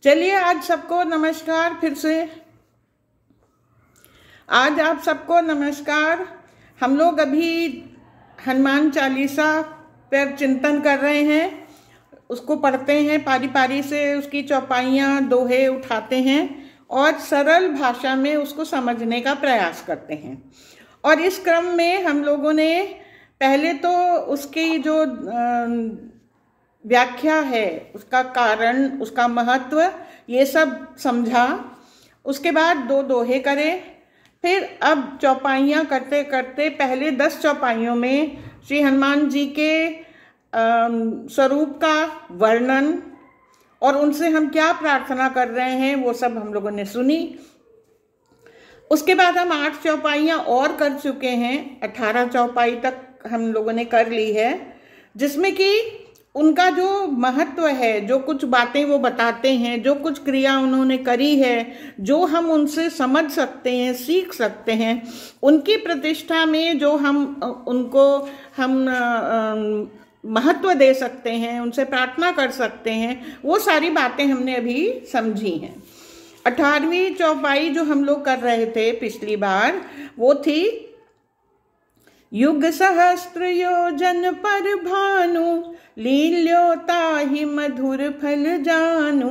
चलिए आज सबको नमस्कार। फिर से आज आप सबको नमस्कार। हम लोग अभी हनुमान चालीसा पर चिंतन कर रहे हैं, उसको पढ़ते हैं पारी पारी से, उसकी चौपाइयाँ दोहे उठाते हैं और सरल भाषा में उसको समझने का प्रयास करते हैं। और इस क्रम में हम लोगों ने पहले तो उसकी जो व्याख्या है, उसका कारण, उसका महत्व, ये सब समझा। उसके बाद 2 दोहे करे। फिर अब चौपाइयाँ करते करते पहले 10 चौपाइयों में श्री हनुमान जी के स्वरूप का वर्णन और उनसे हम क्या प्रार्थना कर रहे हैं वो सब हम लोगों ने सुनी। उसके बाद हम 8 चौपाइयाँ और कर चुके हैं, 18 चौपाई तक हम लोगों ने कर ली है, जिसमें कि उनका जो महत्व है, जो कुछ बातें वो बताते हैं, जो कुछ क्रिया उन्होंने करी है, जो हम उनसे समझ सकते हैं, सीख सकते हैं, उनकी प्रतिष्ठा में जो हम उनको महत्व दे सकते हैं, उनसे प्रार्थना कर सकते हैं, वो सारी बातें हमने अभी समझी हैं। 18वीं चौपाई जो हम लोग कर रहे थे पिछली बार, वो थी युग सहस्त्र योजन पर भानु, लील्यो ताहि मधुर फल जानू।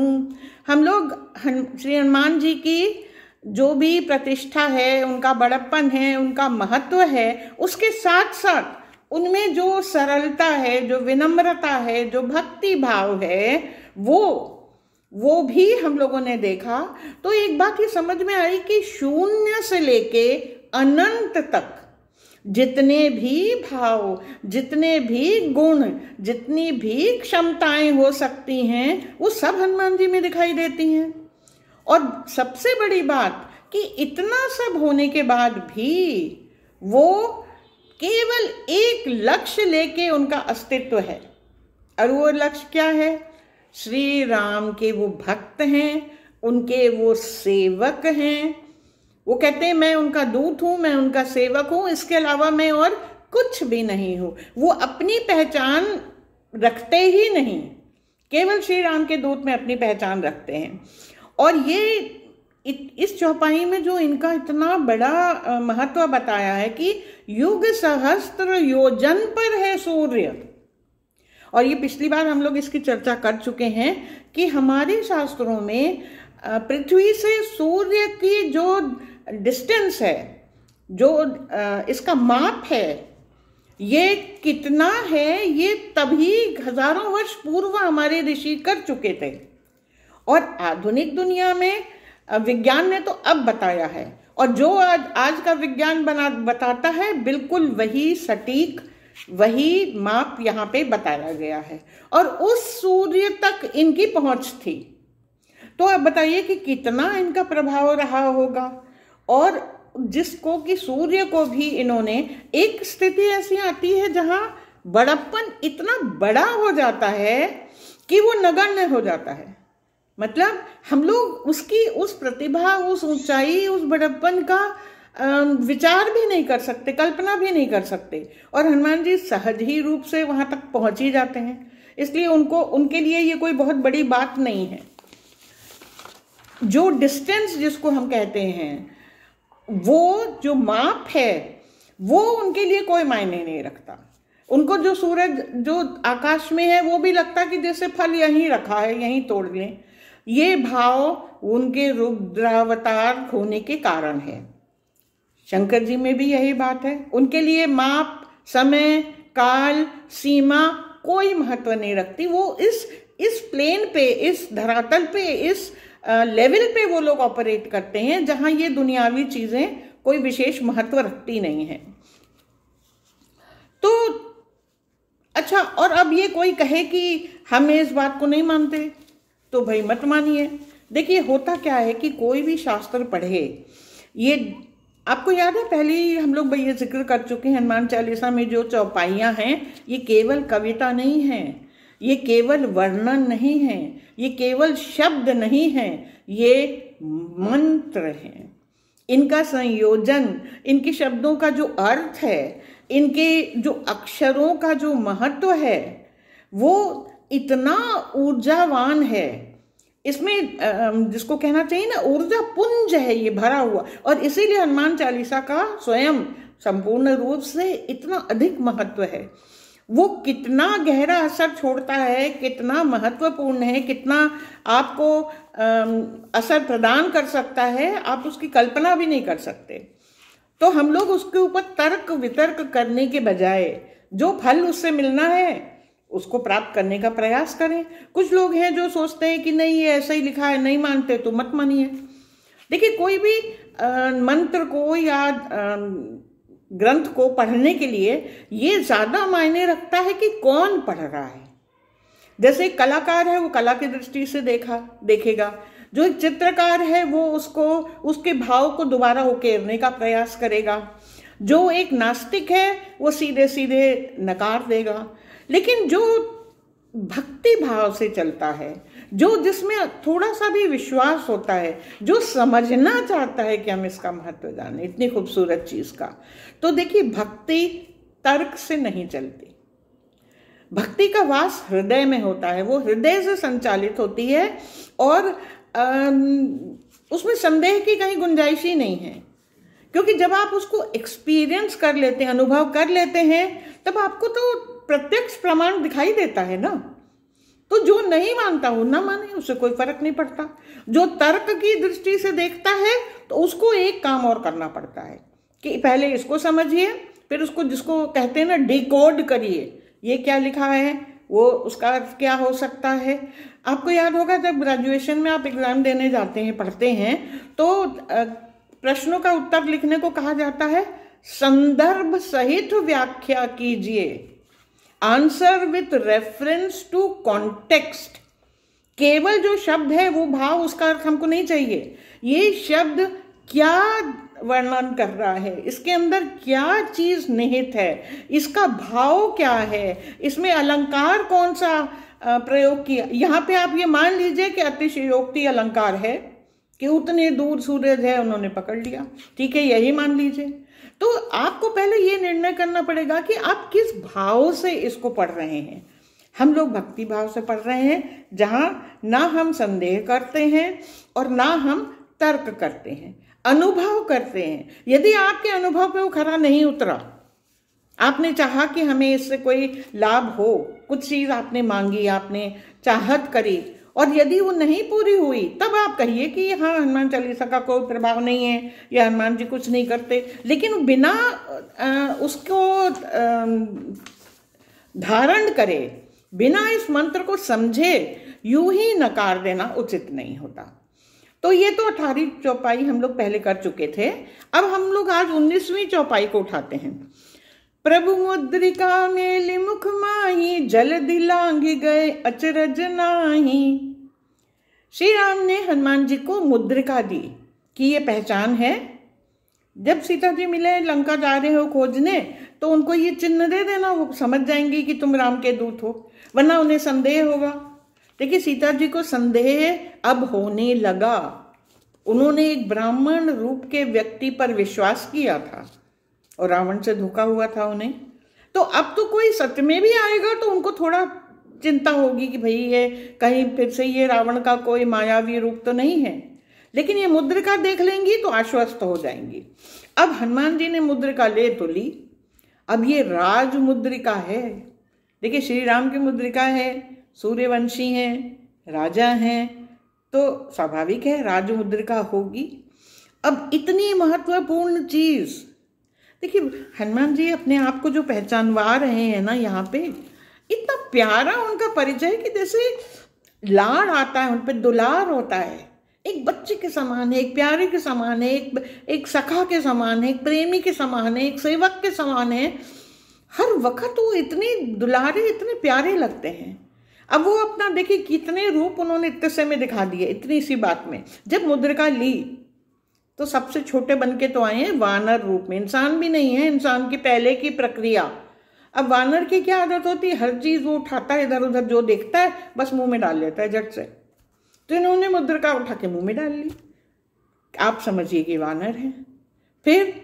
हम लोग श्री हनुमान जी की जो भी प्रतिष्ठा है, उनका बड़प्पन है, उनका महत्व है, उसके साथ साथ उनमें जो सरलता है, जो विनम्रता है, जो भक्ति भाव है, वो भी हम लोगों ने देखा। तो एक बात ये समझ में आई कि शून्य से लेके अनंत तक जितने भी भाव, जितने भी गुण, जितनी भी क्षमताएं हो सकती हैं, वो सब हनुमान जी में दिखाई देती हैं। और सबसे बड़ी बात कि इतना सब होने के बाद भी वो केवल एक लक्ष्य लेके उनका अस्तित्व है। और वो लक्ष्य क्या है? श्री राम के वो भक्त हैं, उनके वो सेवक हैं। वो कहते हैं मैं उनका दूत हूँ, मैं उनका सेवक हूँ, इसके अलावा मैं और कुछ भी नहीं हूँ। वो अपनी पहचान रखते ही नहीं, केवल श्री राम के दूत में अपनी पहचान रखते हैं। और ये इस चौपाई में जो इनका इतना बड़ा महत्व बताया है कि युग सहस्त्र योजन पर है सूर्य। और ये पिछली बार हम लोग इसकी चर्चा कर चुके हैं कि हमारे शास्त्रों में पृथ्वी से सूर्य की जो डिस्टेंस है, जो इसका माप है, ये कितना है, ये तभी हजारों वर्ष पूर्व हमारे ऋषि कर चुके थे। और आधुनिक दुनिया में विज्ञान ने तो अब बताया है, और जो आज का विज्ञान बताता है, बिल्कुल वही सटीक, वही माप यहाँ पे बताया गया है। और उस सूर्य तक इनकी पहुंच थी। तो आप बताइए कि कितना इनका प्रभाव रहा होगा। और जिसको कि सूर्य को भी इन्होंने, एक स्थिति ऐसी आती है जहां बड़प्पन इतना बड़ा हो जाता है कि वो नगण्य हो जाता है। मतलब हम लोग उसकी उस प्रतिभा, उस ऊंचाई, उस बड़प्पन का विचार भी नहीं कर सकते, कल्पना भी नहीं कर सकते। और हनुमान जी सहज ही रूप से वहां तक पहुंच ही जाते हैं। इसलिए उनके लिए ये कोई बहुत बड़ी बात नहीं है। जो डिस्टेंस जिसको हम कहते हैं, वो जो माप है, वो उनके लिए कोई मायने नहीं रखता। उनको जो सूरज जो आकाश में है, वो भी लगता कि जैसे फल यहीं रखा है, यहीं तोड़ लें। ये भाव उनके रुद्रावतार होने के कारण है। शंकर जी में भी यही बात है। उनके लिए माप, समय, काल, सीमा कोई महत्व नहीं रखती। वो इस प्लेन पे, इस धरातल पे, इस लेवल पे वो लोग ऑपरेट करते हैं जहां ये दुनियावी चीजें कोई विशेष महत्व रखती नहीं है। तो अच्छा, और अब ये कोई कहे कि हम इस बात को नहीं मानते, तो भाई मत मानिए। देखिए होता क्या है कि कोई भी शास्त्र पढ़े, ये आपको याद है पहले ही हम लोग ये जिक्र कर चुके हैं, हनुमान चालीसा में जो चौपाइयाँ हैं, ये केवल कविता नहीं है, ये केवल वर्णन नहीं है, ये केवल शब्द नहीं है, ये मंत्र हैं। इनका संयोजन, इनके शब्दों का जो अर्थ है, इनके जो अक्षरों का जो महत्व है, वो इतना ऊर्जावान है इसमें जिसको कहना चाहिए ना, ऊर्जा पुंज है ये भरा हुआ, और इसीलिए हनुमान चालीसा का स्वयं संपूर्ण रूप से इतना अधिक महत्व है। वो कितना गहरा असर छोड़ता है, कितना महत्वपूर्ण है, कितना आपको असर प्रदान कर सकता है, आप उसकी कल्पना भी नहीं कर सकते। तो हम लोग उसके ऊपर तर्क वितर्क करने के बजाय जो फल उससे मिलना है उसको प्राप्त करने का प्रयास करें। कुछ लोग हैं जो सोचते हैं कि नहीं ये ऐसा ही लिखा है, नहीं मानते तो मत मानिए। देखिए, कोई भी मंत्र को या ग्रंथ को पढ़ने के लिए ये ज़्यादा मायने रखता है कि कौन पढ़ रहा है। जैसे एक कलाकार है, वो कला की दृष्टि से देखेगा। जो एक चित्रकार है वो उसके भाव को दोबारा उकेरने का प्रयास करेगा। जो एक नास्तिक है वो सीधे सीधे नकार देगा। लेकिन जो भक्ति भाव से चलता है, जो जिसमें थोड़ा सा भी विश्वास होता है, जो समझना चाहता है कि हम इसका महत्व जाने, इतनी खूबसूरत चीज का, तो देखिए भक्ति तर्क से नहीं चलती। भक्ति का वास हृदय में होता है, वो हृदय से संचालित होती है और उसमें संदेह की कहीं गुंजाइश ही नहीं है। क्योंकि जब आप उसको एक्सपीरियंस कर लेते हैं, अनुभव कर लेते हैं, तब आपको तो प्रत्यक्ष प्रमाण दिखाई देता है ना। तो जो नहीं मानता हो ना माने, उससे कोई फर्क नहीं पड़ता। जो तर्क की दृष्टि से देखता है तो उसको एक काम और करना पड़ता है कि पहले इसको समझिए, फिर उसको, जिसको कहते हैं ना, डिकोड करिए। ये क्या लिखा है, वो उसका अर्थ क्या हो सकता है। आपको याद होगा जब ग्रेजुएशन में आप एग्जाम देने जाते हैं, पढ़ते हैं, तो प्रश्नों का उत्तर लिखने को कहा जाता है संदर्भ सहित व्याख्या कीजिए, answer with reference to context. केवल जो शब्द है वो भाव, उसका अर्थ हमको नहीं चाहिए। ये शब्द क्या वर्णन कर रहा है, इसके अंदर क्या चीज निहित है, इसका भाव क्या है, इसमें अलंकार कौन सा प्रयोग किया। यहाँ पे आप ये मान लीजिए कि अतिशयोक्ति अलंकार है कि उतने दूर सूरज है, उन्होंने पकड़ लिया, ठीक है, यही मान लीजिए। तो आपको पहले ये निर्णय करना पड़ेगा कि आप किस भाव से इसको पढ़ रहे हैं। हम लोग भक्ति भाव से पढ़ रहे हैं, जहां ना हम संदेह करते हैं और ना हम तर्क करते हैं, अनुभव करते हैं। यदि आपके अनुभव पे वो खरा नहीं उतरा, आपने चाहा कि हमें इससे कोई लाभ हो, कुछ चीज आपने मांगी, आपने चाहत करी, और यदि वो नहीं पूरी हुई, तब आप कहिए कि हाँ, हनुमान चालीसा का कोई प्रभाव नहीं है या हनुमान जी कुछ नहीं करते। लेकिन बिना उसको धारण करे, बिना इस मंत्र को समझे यूं ही नकार देना उचित नहीं होता। तो ये तो 18वीं चौपाई हम लोग पहले कर चुके थे। अब हम लोग आज 19वीं चौपाई को उठाते हैं। प्रभु मुद्रिका मेली मुख माही, जल दिलांग गए अचरज नाही। श्री राम ने हनुमान जी को मुद्रिका दी कि ये पहचान है। जब सीता जी मिले, लंका जा रहे हो खोजने, तो उनको ये चिन्ह दे देना, वो समझ जाएंगी कि तुम राम के दूत हो, वरना उन्हें संदेह होगा। देखिए, सीता जी को संदेह अब होने लगा। उन्होंने एक ब्राह्मण रूप के व्यक्ति पर विश्वास किया था और रावण से धोखा हुआ था उन्हें। तो अब तो कोई सच में भी आएगा तो उनको थोड़ा चिंता होगी कि भाई ये कहीं फिर से ये रावण का कोई मायावी रूप तो नहीं है। लेकिन ये मुद्रिका देख लेंगी तो आश्वस्त हो जाएंगी। अब हनुमान जी ने मुद्रिका ले तो ली। अब ये राज मुद्रिका है। देखिए, श्री राम की मुद्रिका है, सूर्यवंशी हैं, राजा हैं, तो स्वाभाविक है राज मुद्रिका होगी। अब इतनी महत्वपूर्ण चीज, देखिए हनुमान जी अपने आप को जो पहचानवा रहे हैं ना, यहाँ पे इतना प्यारा उनका परिचय कि जैसे लाड़ आता है, उन पर दुलार होता है, एक बच्चे के समान है, एक प्यारे के समान है, एक सखा के समान है, एक प्रेमी के समान है, एक सेवक के समान है। हर वक्त वो इतने दुलारे, इतने प्यारे लगते हैं। अब वो अपना देखिए कितने रूप उन्होंने इतने में दिखा दिए, इतनी सी बात में। जब मुद्रिका ली तो सबसे छोटे बन के तो आए हैं वानर रूप में, इंसान भी नहीं है, इंसान की पहले की प्रक्रिया। अब वानर की क्या आदत होती है, हर चीज वो उठाता है, इधर उधर जो देखता है बस मुंह में डाल लेता है झट से। तो इन्होंने मुद्रिका उठा के मुंह में डाल ली, आप समझिए कि वानर है। फिर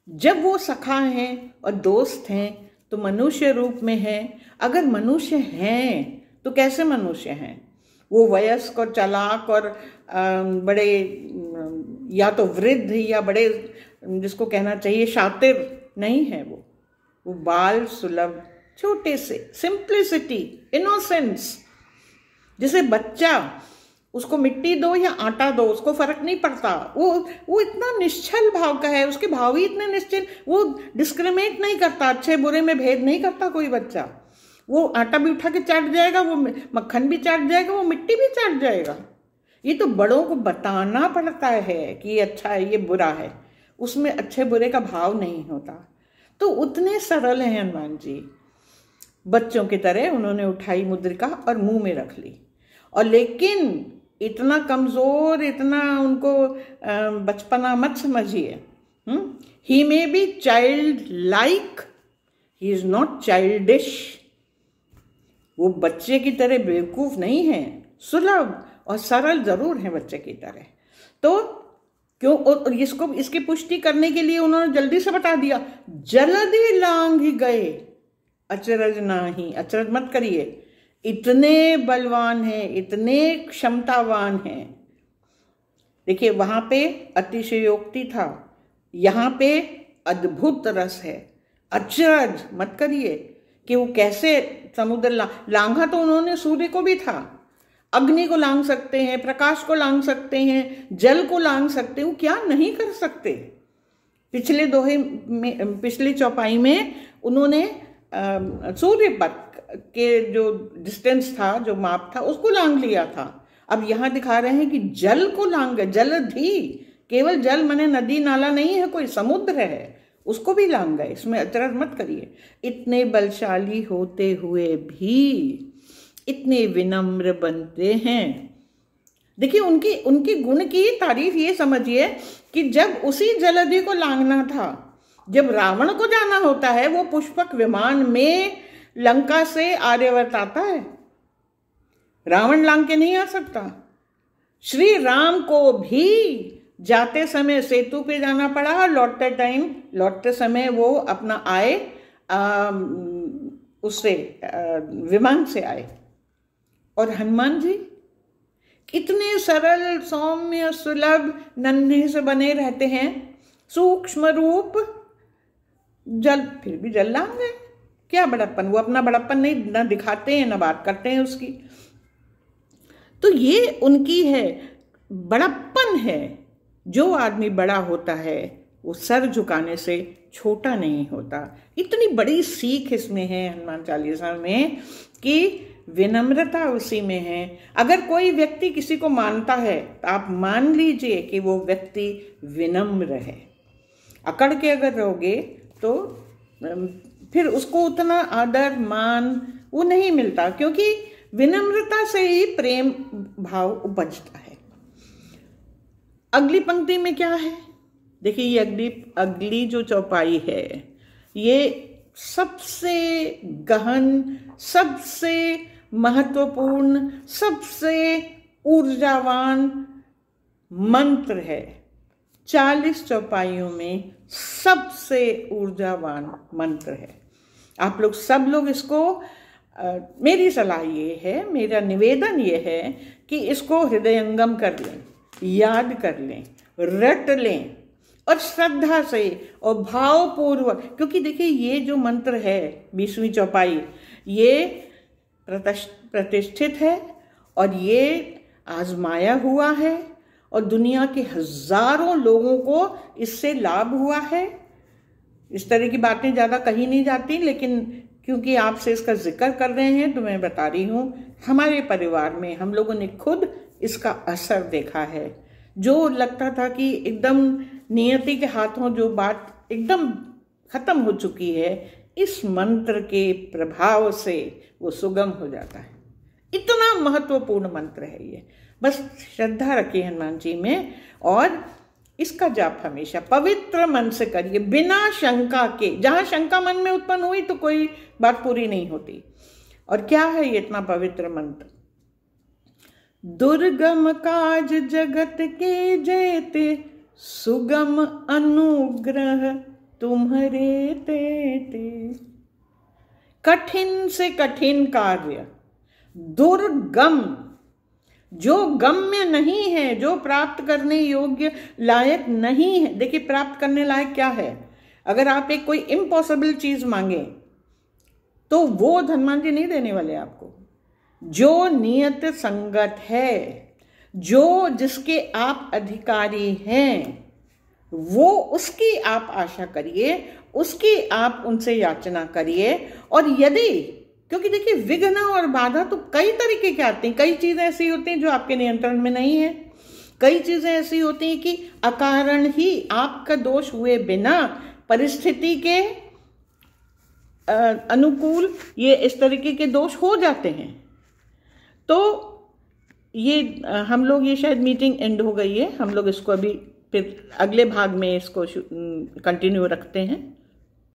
जब वो सखा हैं और दोस्त हैं तो मनुष्य रूप में है। अगर मनुष्य हैं तो कैसे मनुष्य हैं, वो वयस्क और चालाक और बड़े या तो वृद्ध या बड़े, जिसको कहना चाहिए शातिर नहीं है। वो बाल सुलभ, छोटे से, सिंप्लिसिटी, इनोसेंस। जैसे बच्चा, उसको मिट्टी दो या आटा दो, उसको फर्क नहीं पड़ता। वो इतना निश्चल भाव का है, उसके भाव ही इतने निश्चल, वो डिस्क्रिमिनेट नहीं करता, अच्छे बुरे में भेद नहीं करता कोई बच्चा। वो आटा भी उठा के चाट जाएगा, वो मक्खन भी चाट जाएगा, वो मिट्टी भी चाट जाएगा। ये तो बड़ों को बताना पड़ता है कि ये अच्छा है, ये बुरा है, उसमें अच्छे बुरे का भाव नहीं होता। तो उतने सरल हैं हनुमान जी। बच्चों की तरह उन्होंने उठाई मुद्रिका और मुंह में रख ली। और लेकिन इतना कमजोर, इतना उनको बचपना मत समझिए। He may be childlike, he is not childish. वो बच्चे की तरह बेवकूफ नहीं है, सुलभ और सरल जरूर है बच्चे की तरह। तो क्यों, और इसकी पुष्टि करने के लिए उन्होंने जल्दी से बता दिया, जल्दी लांघ गए, अचरज नाही। अचरज मत करिए, इतने बलवान हैं, इतने क्षमतावान हैं। देखिए वहां पे अतिशयोक्ति था, यहाँ पे अद्भुत रस है। अचरज मत करिए कि वो कैसे समुद्र लांघा। तो उन्होंने सूर्य को भी था, अग्नि को लांघ सकते हैं, प्रकाश को लांघ सकते हैं, जल को लांघ सकते हैं, वो क्या नहीं कर सकते। पिछले दोहे में, पिछली चौपाई में उन्होंने सूर्य पथ के जो डिस्टेंस था, जो माप था, उसको लांघ लिया था। अब यहां दिखा रहे हैं कि जल को लांघ, जलधि, केवल जल माने नदी नाला नहीं है, कोई समुद्र है, उसको भी लांघ गए। इसमें अचरज मत करिए। इतने बलशाली होते हुए भी इतने विनम्र बनते हैं। देखिए उनकी गुण की तारीफ ये समझिए कि जब उसी जलधि को लांघना था, जब रावण को जाना होता है, वो पुष्पक विमान में लंका से आर्यवर्त आता है, रावण लांघ के नहीं आ सकता। श्री राम को भी जाते समय सेतु पे जाना पड़ा, लौटते समय वो अपना आए उससे विमान से आए। और हनुमान जी कितने सरल, सौम्य, सुलभ, नन्हे से बने रहते हैं, सूक्ष्म रूप, जल, फिर भी जल लांघ गए। क्या बड़प्पन, वो अपना बड़प्पन नहीं ना दिखाते हैं, ना बात करते हैं उसकी। तो ये उनकी है, बड़प्पन है। जो आदमी बड़ा होता है वो सर झुकाने से छोटा नहीं होता। इतनी बड़ी सीख इसमें है हनुमान चालीसा में कि विनम्रता उसी में है। अगर कोई व्यक्ति किसी को मानता है तो आप मान लीजिए कि वो व्यक्ति विनम्र है। अकड़ के अगर रहोगे तो फिर उसको उतना आदर मान वो नहीं मिलता, क्योंकि विनम्रता से ही प्रेम भाव उपजता है। अगली पंक्ति में क्या है देखिए, ये अगली जो चौपाई है, ये सबसे गहन, सबसे महत्वपूर्ण, सबसे ऊर्जावान मंत्र है। 40 चौपाइयों में सबसे ऊर्जावान मंत्र है। आप लोग सब लोग इसको, मेरी सलाह ये है, मेरा निवेदन ये है कि इसको हृदयंगम कर लें, याद कर लें, रट लें और श्रद्धा से और भावपूर्वक। क्योंकि देखिए ये जो मंत्र है 20वीं चौपाई, ये प्रतिष्ठित है और ये आजमाया हुआ है और दुनिया के हजारों लोगों को इससे लाभ हुआ है। इस तरह की बातें ज़्यादा कही नहीं जाती, लेकिन क्योंकि आपसे इसका जिक्र कर रहे हैं तो मैं बता रही हूँ। हमारे परिवार में हम लोगों ने खुद इसका असर देखा है। जो लगता था कि एकदम नियति के हाथों जो बात एकदम खत्म हो चुकी है, इस मंत्र के प्रभाव से वो सुगम हो जाता है। इतना महत्वपूर्ण मंत्र है ये। बस श्रद्धा रखिए हनुमान जी में और इसका जाप हमेशा पवित्र मन से करिए, बिना शंका के। जहां शंका मन में उत्पन्न हुई तो कोई बात पूरी नहीं होती। और क्या है ये इतना पवित्र मंत्र? दुर्गम काज जगत के जेते, सुगम अनुग्रह तुम्हारे तेते। कठिन से कठिन कार्य, दुर्गम जो गम्य नहीं है, जो प्राप्त करने योग्य लायक नहीं है। देखिए प्राप्त करने लायक क्या है, अगर आप एक कोई इम्पॉसिबल चीज मांगे तो वो धनवान जी नहीं देने वाले आपको। जो नियत संगत है, जो जिसके आप अधिकारी हैं, वो उसकी आप आशा करिए, उसकी आप उनसे याचना करिए। और यदि, क्योंकि देखिए विघ्न और बाधा तो कई तरीके के आते हैं, कई चीजें ऐसी होती हैं जो आपके नियंत्रण में नहीं है, कई चीजें ऐसी होती हैं कि अकारण ही आपका दोष हुए बिना परिस्थिति के अनुकूल ये इस तरीके के दोष हो जाते हैं। तो ये हम लोग, ये शायद मीटिंग एंड हो गई है, हम लोग इसको अभी फिर अगले भाग में इसको कंटिन्यू रखते हैं।